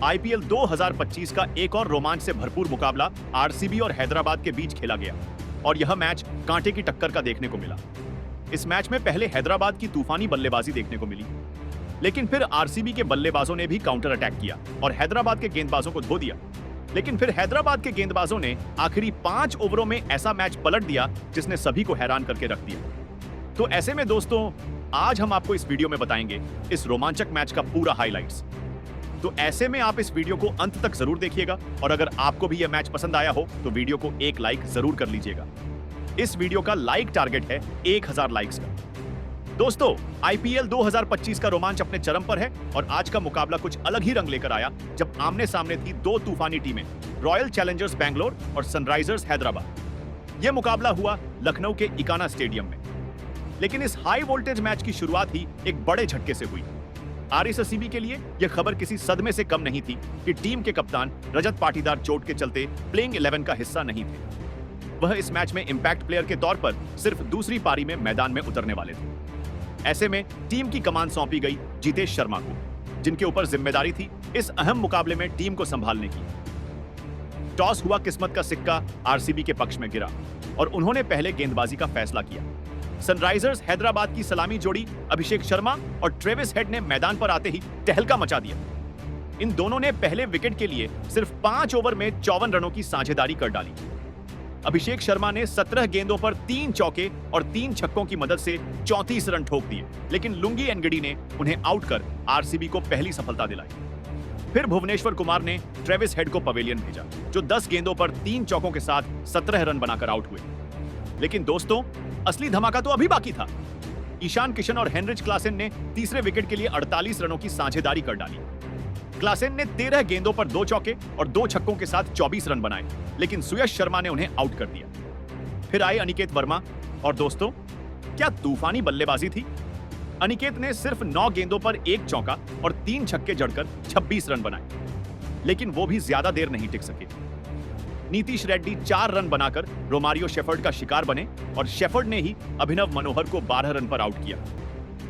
IPL 2025 का एक और रोमांच से भरपूर मुकाबला आरसीबी और हैदराबाद के बीच खेला गया और यह मैच कांटे की टक्कर का देखने को मिला। इस मैच में पहले हैदराबाद की तूफानी बल्लेबाजी देखने को मिली, लेकिन फिर आरसीबी के बल्लेबाजों ने भी काउंटर अटैक किया और हैदराबाद के गेंदबाजों को धो दिया। लेकिन फिर हैदराबाद के गेंदबाजों ने आखिरी 5 ओवरों में ऐसा मैच पलट दिया जिसने सभी को हैरान करके रख दिया। तो ऐसे में दोस्तों, आज हम आपको इस वीडियो में बताएंगे इस रोमांचक मैच का पूरा हाइलाइट्स। तो ऐसे में आप इस वीडियो को अंत तक जरूर देखिएगा और अगर आपको भी यह मैच पसंद आया हो तो वीडियो को एक लाइक जरूर कर लीजिएगा। इस वीडियो का लाइक टारगेट है 1000 लाइक्स का। दोस्तों, आईपीएल 2025 का रोमांच अपने चरम पर है और आज का मुकाबला कुछ अलग ही रंग लेकर आया जब आमने सामने थी दो तूफानी टीमें, रॉयल चैलेंजर्स बैंगलोर और सनराइजर्स हैदराबाद। यह मुकाबला हुआ लखनऊ के इकाना स्टेडियम में, लेकिन इस हाई वोल्टेज मैच की शुरुआत ही एक बड़े झटके से हुई। आरसीबी के लिए यह खबर किसी सदमे से कम नहीं थी कि टीम के कप्तान रजत पाटीदार चोट के चलते प्लेइंग 11 का हिस्सा नहीं थे। वह इस मैच में इंपैक्ट प्लेयर के तौर पर सिर्फ दूसरी पारी में मैदान में उतरने वाले थे। ऐसे में टीम की कमान सौंपी गई जितेश शर्मा को, जिनके ऊपर जिम्मेदारी थी इस अहम मुकाबले में टीम को संभालने की। टॉस हुआ, किस्मत का सिक्का आरसीबी के पक्ष में गिरा और उन्होंने पहले गेंदबाजी का फैसला किया। सनराइजर्स हैदराबाद की सलामी जोड़ी अभिषेक शर्मा और ट्रेविस हेड ने मैदान पर आते ही तहलका मचा दिया। इन दोनों ने पहले विकेट के लिए सिर्फ 5 ओवर में 54 रनों की साझेदारी कर डाली। अभिषेक शर्मा ने 17 गेंदों पर 3 चौके और 3 छक्कों की मदद से 34 रन ठोक दिए, लेकिन लुंगी एनगिडी ने उन्हें आउट कर आरसीबी को पहली सफलता दिलाई। फिर भुवनेश्वर कुमार ने ट्रेविस हेड को पवेलियन भेजा, जो 10 गेंदों पर 3 चौकों के साथ 17 रन बनाकर आउट हुए। लेकिन दोस्तों, असली धमाका तो अभी बाकी था। ईशान किशन और हेनरिच क्लासेन ने तीसरे विकेट के लिए 48 रनों की साझेदारी कर डाली। क्लासेन ने 13 गेंदों पर 2 चौके और 2 छक्कों के साथ 24 रन बनाए, लेकिन सुयश शर्मा ने उन्हें आउट कर दिया। फिर आए अनिकेत वर्मा और दोस्तों, क्या तूफानी बल्लेबाजी थी। अनिकेत ने सिर्फ 9 गेंदों पर 1 चौका और 3 छक्के जड़कर 26 रन बनाए, लेकिन वो भी ज्यादा देर नहीं टिक सके। नीतीश रेड्डी 4 रन बनाकर रोमारियो शेफर्ड का शिकार बने और शेफर्ड ने ही अभिनव मनोहर को 12 रन पर आउट किया।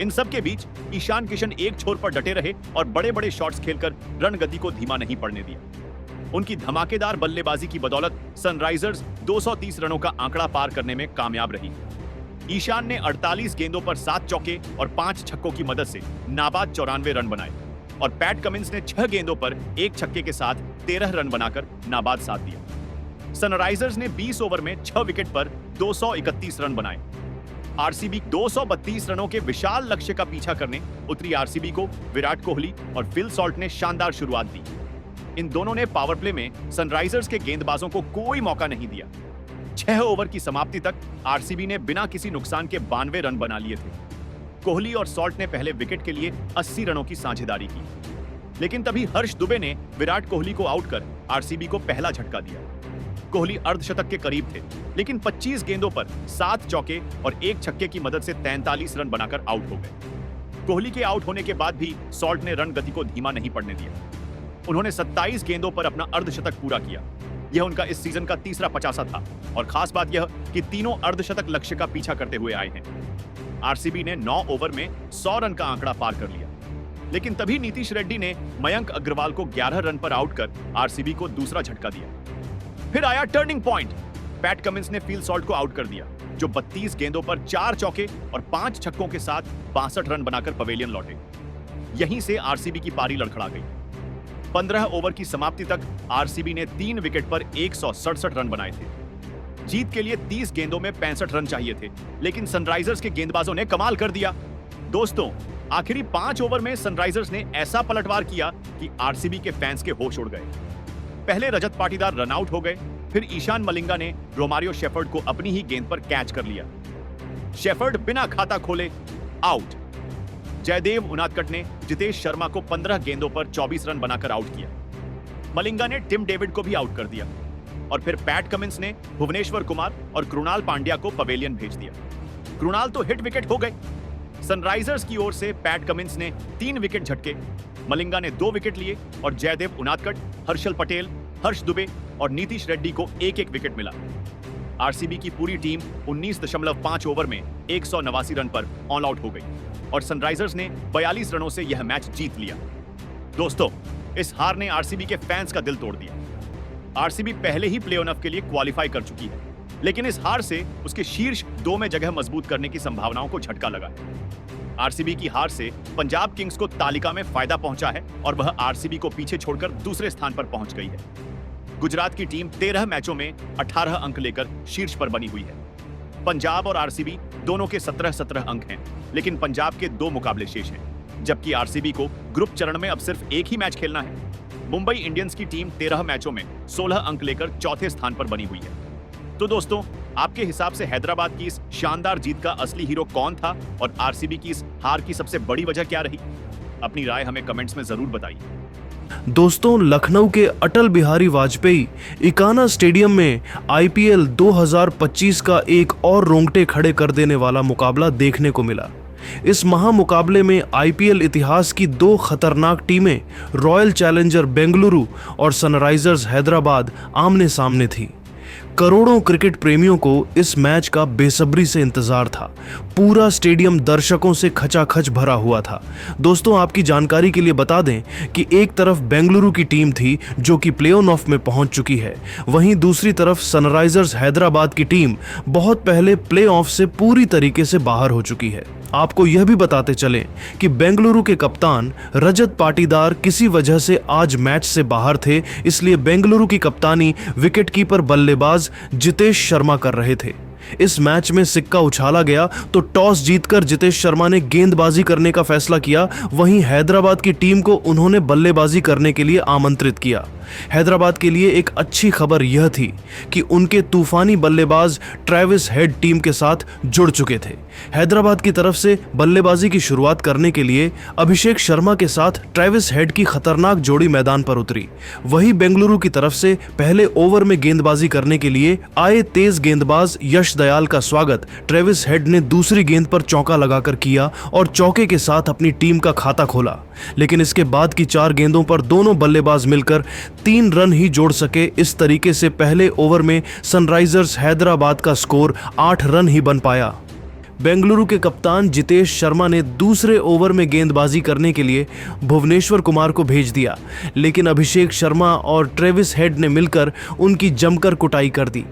इन सब के बीच ईशान किशन एक छोर पर डटे रहे और बड़े बड़े शॉट्स खेलकर रन गति को धीमा नहीं पड़ने दिया। उनकी धमाकेदार बल्लेबाजी की बदौलत सनराइजर्स 230 रनों का आंकड़ा पार करने में कामयाब रही। ईशान ने 48 गेंदों पर 7 चौके और 5 छक्कों की मदद से नाबाद 94 रन बनाए और पैट कमिंस ने 6 गेंदों पर 1 छक्के के साथ 13 रन बनाकर नाबाद साथ दिया। सनराइजर्स ने 20 ओवर में 6 विकेट पर 231 रन बनाए। आरसीबी 232 रनों के विशाल लक्ष्य का पीछा करने उतरी आरसीबी को विराट कोहली और फिल सॉल्ट ने शानदार शुरुआत दी। इन दोनों ने पावर प्ले में सनराइजर्स के गेंदबाजों को कोई मौका नहीं दिया। 6 ओवर की समाप्ति तक आरसीबी ने बिना किसी नुकसान के 92 रन बना लिए थे। कोहली और सॉल्ट ने पहले विकेट के लिए 80 रनों की साझेदारी की, लेकिन तभी हर्ष दुबे ने विराट कोहली को आउट कर आरसीबी को पहला झटका दिया। कोहली अर्धशतक के करीब थे, लेकिन 25 गेंदों पर 7 चौके और 1 छक्के की मदद से 43 रन बनाकर आउट हो गए। कोहली के आउट होने के बाद भी सॉल्ट ने रन गति को धीमा नहीं पड़ने दिया। उन्होंने 27 गेंदों पर अपना अर्धशतक पूरा किया। यह उनका इस सीजन का तीसरा 50 था और खास बात यह कि तीनों अर्धशतक लक्ष्य का पीछा करते हुए आए हैं। आरसीबी ने 9 ओवर में 100 रन का आंकड़ा पार कर लिया, लेकिन तभी नीतीश रेड्डी ने मयंक अग्रवाल को 11 रन पर आउट कर आरसीबी को दूसरा झटका दिया। फिर आया टर्निंग पॉइंट। पैट कमिंस ने फील सॉल्ट को आउट कर दिया, जो 32 गेंदों पर 4 चौके और 5 छक्कों के साथ 62 रन बनाकर पवेलियन लौटे। यहीं से आरसीबी की पारी लड़खड़ा गई। 15 ओवर की समाप्ति तक आरसीबी ने 3 विकेट पर 167 रन बनाए थे। जीत के लिए 30 गेंदों में 65 रन चाहिए थे, लेकिन सनराइजर्स के गेंदबाजों ने कमाल कर दिया। दोस्तों, आखिरी 5 ओवर में सनराइजर्स ने ऐसा पलटवार किया कि आरसीबी के फैंस के होश उड़ गए। पहले रजत पाटीदार रन आउट हो गए, फिर ईशान मलिंगा ने रोमारियो शेफर्ड को अपनी ही गेंद पर कैच कर लिया। शेफर्ड बिना खाता खोले आउट। जयदेव उनादकट ने जितेश शर्मा को 15 गेंदों पर 24 रन बनाकर आउट किया। मलिंगा ने टिम डेविड को भी आउट कर दिया और फिर पैट कमिंस ने भुवनेश्वर कुमार और कृणाल पांड्या को पवेलियन भेज दिया। कृणाल तो हिट विकेट हो गए। सनराइजर्स की ओर से पैट कमिंस ने 3 विकेट झटके, मलिंगा ने 2 विकेट लिए और जयदेव उनादकट, हर्षल पटेल, हर्ष दुबे और नीतीश रेड्डी को एक एक विकेट मिला। आरसीबी की पूरी टीम 19.5 ओवर में 189 रन पर ऑल आउट हो गई और सनराइजर्स ने 42 रनों से यह मैच जीत लिया। दोस्तों, इस हार ने आरसीबी के फैंस का दिल तोड़ दिया। आरसीबी पहले ही प्ले-ऑफ के लिए क्वालिफाई कर चुकी है, लेकिन इस हार से उसके शीर्ष 2 में जगह मजबूत करने की संभावनाओं को झटका लगा है। आरसीबी की हार से पंजाब किंग्स को तालिका में फायदा पहुंचा है और वह आरसीबी को पीछे छोड़कर दूसरे स्थान पर पहुंच गई है। गुजरात की टीम 13 मैचों में 18 अंक लेकर शीर्ष पर बनी हुई है। पंजाब और आरसीबी दोनों के 17-17 अंक हैं, लेकिन पंजाब के 2 मुकाबले शेष हैं, जबकि आरसीबी को ग्रुप चरण में अब सिर्फ एक ही मैच खेलना है। मुंबई इंडियंस की टीम 13 मैचों में 16 अंक लेकर चौथे स्थान पर बनी हुई है। तो दोस्तों, आपके हिसाब से हैदराबाद की इस शानदार जीत का असली हीरो कौन था और आरसीबी की इस हार की सबसे बड़ी वजह क्या रही? अपनी राय हमें कमेंट्स में जरूर बताइए। दोस्तों, लखनऊ के अटल बिहारी वाजपेयी इकाना स्टेडियम में आईपीएल 2025 का एक और रोंगटे खड़े कर देने वाला मुकाबला देखने को मिला। इस महामुकाबले में आईपीएल इतिहास की 2 खतरनाक टीमें रॉयल चैलेंजर बेंगलुरु और सनराइजर्स हैदराबाद आमने सामने थी। करोड़ों क्रिकेट प्रेमियों को इस मैच का बेसब्री से इंतजार था। पूरा स्टेडियम दर्शकों से खचाखच भरा हुआ था। दोस्तों, आपकी जानकारी के लिए बता दें कि एक तरफ बेंगलुरु की टीम थी जो कि प्ले-ऑफ में पहुंच चुकी है, वहीं दूसरी तरफ सनराइजर्स हैदराबाद की टीम बहुत पहले प्ले-ऑफ से पूरी तरीके से बाहर हो चुकी है। आपको यह भी बताते चलें कि बेंगलुरु के कप्तान रजत पाटीदार किसी वजह से आज मैच से बाहर थे, इसलिए बेंगलुरु की कप्तानी विकेटकीपर बल्लेबाज जितेश शर्मा कर रहे थे। इस मैच में सिक्का उछाला गया तो टॉस जीतकर जितेश शर्मा ने गेंदबाजी करने का फैसला किया। वहीं हैदराबाद की टीम को उन्होंने बल्लेबाजी करने के लिए आमंत्रित किया। हैदराबाद के लिए एक अच्छी खबर यह थी कि उनके तूफानी बल्लेबाज ट्रेविस हेड टीम के साथ जुड़ चुके थे। हैदराबाद की तरफ से बल्लेबाजी की शुरुआत करने के लिए अभिषेक शर्मा के साथ ट्रेविस हेड की खतरनाक जोड़ी मैदान पर उतरी। वहीं बेंगलुरु की तरफ से पहले ओवर में गेंदबाजी करने के लिए आए तेज गेंदबाज यश दयाल का स्वागत ट्रेविस हेड ने दूसरी गेंद पर चौका लगाकर किया और चौके के साथ अपनी टीम का खाता खोला। लेकिन इसके बाद की 4 गेंदों पर दोनों बल्लेबाज मिलकर 3 रन ही जोड़ सके। इस तरीके से पहले ओवर में सनराइजर्स हैदराबाद का स्कोर 8 रन ही बन पाया। बेंगलुरु के कप्तान जितेश शर्मा ने दूसरे ओवर में गेंदबाजी करने के लिए भुवनेश्वर कुमार को भेज दिया, लेकिन अभिषेक शर्मा और ट्रेविस हेड ने मिलकर उनकी जमकर कुटाई कर दी।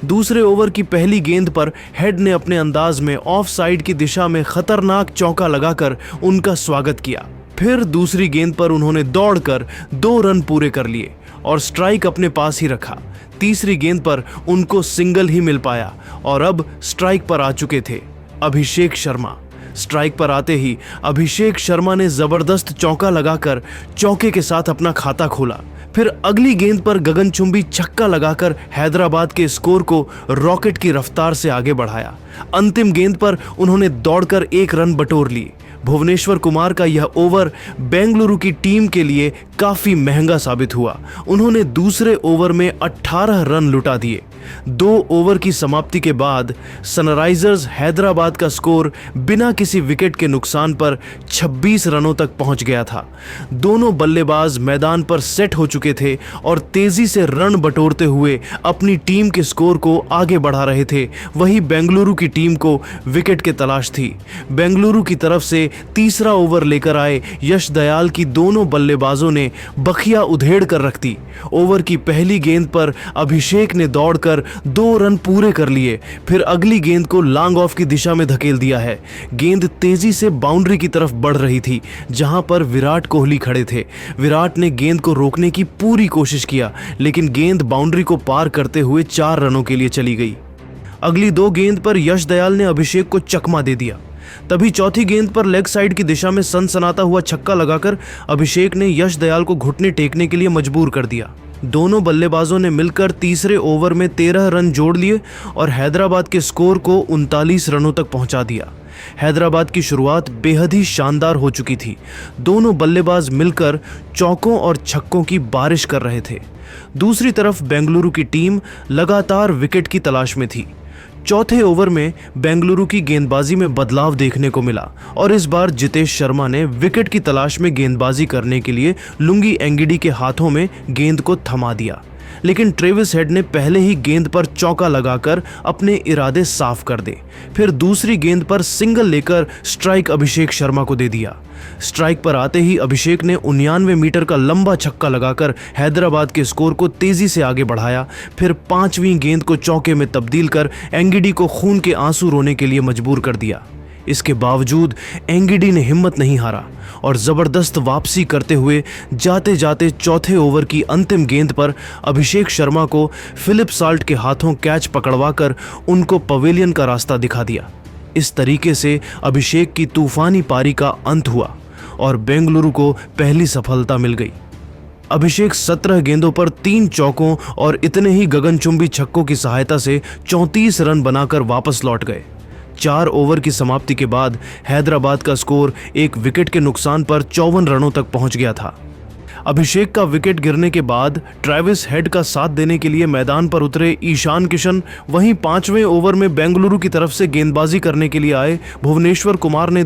दूसरे ओवर की पहली गेंद पर हेड ने अपने अंदाज में ऑफ साइड की दिशा में खतरनाक चौका लगाकर उनका स्वागत किया। फिर दूसरी गेंद पर उन्होंने दौड़कर 2 रन पूरे कर लिए और स्ट्राइक अपने पास ही रखा। तीसरी गेंद पर उनको सिंगल ही मिल पाया और अब स्ट्राइक पर आ चुके थे अभिषेक शर्मा। स्ट्राइक पर आते ही अभिषेक शर्मा ने जबरदस्त चौका लगाकर चौके के साथ अपना खाता खोला। फिर अगली गेंद पर गगनचुंबी छक्का लगाकर हैदराबाद के स्कोर को रॉकेट की रफ्तार से आगे बढ़ाया। अंतिम गेंद पर उन्होंने दौड़कर 1 रन बटोर लिए। भुवनेश्वर कुमार का यह ओवर बेंगलुरु की टीम के लिए काफी महंगा साबित हुआ। उन्होंने दूसरे ओवर में 18 रन लुटा दिए। 2 ओवर की समाप्ति के बाद सनराइजर्स हैदराबाद का स्कोर बिना किसी विकेट के नुकसान पर 26 रनों तक पहुंच गया था। दोनों बल्लेबाज मैदान पर सेट हो चुके थे और तेजी से रन बटोरते हुए अपनी टीम के स्कोर को आगे बढ़ा रहे थे। वहीं बेंगलुरु की टीम को विकेट की तलाश थी। बेंगलुरु की तरफ से तीसरा ओवर लेकर आए यश दयाल की दोनों बल्लेबाजों ने बखिया उधेड़ कर रख दी। ओवर की पहली गेंद पर अभिषेक ने दौड़कर 2 रन पूरे कर लिए। फिर अगली गेंद को लॉन्ग ऑफ की दिशा में धकेल दिया है। गेंद तेजी से बाउंड्री की तरफ बढ़ रही थी, जहां पर विराट कोहली खड़े थे। विराट ने गेंद को रोकने की पूरी कोशिश किया, लेकिन गेंद बाउंड्री को पार करते हुए 4 रनों के लिए चली गई। अगली 2 गेंद पर यश दयाल ने अभिषेक को चकमा दे दिया। तभी चौथी गेंद पर लेग साइड की दिशा में सनसनाता हुआ छक्का लगाकर अभिषेक ने यश दयाल को घुटने टेकने के लिए मजबूर कर दिया। दोनों बल्लेबाजों ने मिलकर तीसरे ओवर में 13 रन जोड़ लिए और हैदराबाद के स्कोर को 39 रनों तक पहुंचा दिया। हैदराबाद की शुरुआत बेहद ही शानदार हो चुकी थी। दोनों बल्लेबाज मिलकर चौकों और छक्कों की बारिश कर रहे थे। दूसरी तरफ बेंगलुरु की टीम लगातार विकेट की तलाश में थी। चौथे ओवर में बेंगलुरु की गेंदबाजी में बदलाव देखने को मिला और इस बार जितेश शर्मा ने विकेट की तलाश में गेंदबाजी करने के लिए लुंगी एंगिडी के हाथों में गेंद को थमा दिया। लेकिन ट्रेविस हेड ने पहले ही गेंद पर चौका लगाकर अपने इरादे साफ कर दे। फिर दूसरी गेंद पर सिंगल लेकर स्ट्राइक अभिषेक शर्मा को दे दिया। स्ट्राइक पर आते ही अभिषेक ने 99 मीटर का लंबा छक्का लगाकर हैदराबाद के स्कोर को तेजी से आगे बढ़ाया। फिर 5वीं गेंद को चौके में तब्दील कर एंगिडी को खून के आंसू रोने के लिए मजबूर कर दिया। इसके बावजूद एंगिडी ने हिम्मत नहीं हारा और जबरदस्त वापसी करते हुए जाते जाते चौथे ओवर की अंतिम गेंद पर अभिषेक शर्मा को फिलिप साल्ट के हाथों कैच पकड़वाकर उनको पवेलियन का रास्ता दिखा दिया। इस तरीके से अभिषेक की तूफानी पारी का अंत हुआ और बेंगलुरु को पहली सफलता मिल गई। अभिषेक 17 गेंदों पर 3 चौकों और इतने ही गगनचुंबी छक्कों की सहायता से 34 रन बनाकर वापस लौट गए। 4 ओवर की समाप्ति के बाद हैदराबाद का स्कोर 1 विकेट के नुकसान पर 54 रनों तक पहुंच गया था। अभिषेक का विकेट गिरने के बाद ट्रेविस हेड का साथ देने के लिए मैदान पर उतरे ईशान किशन वहीं 5वें ओवर में बेंगलुरु की तरफ से गेंदबाजी करने के लिए आए भुवनेश्वर कुमार ने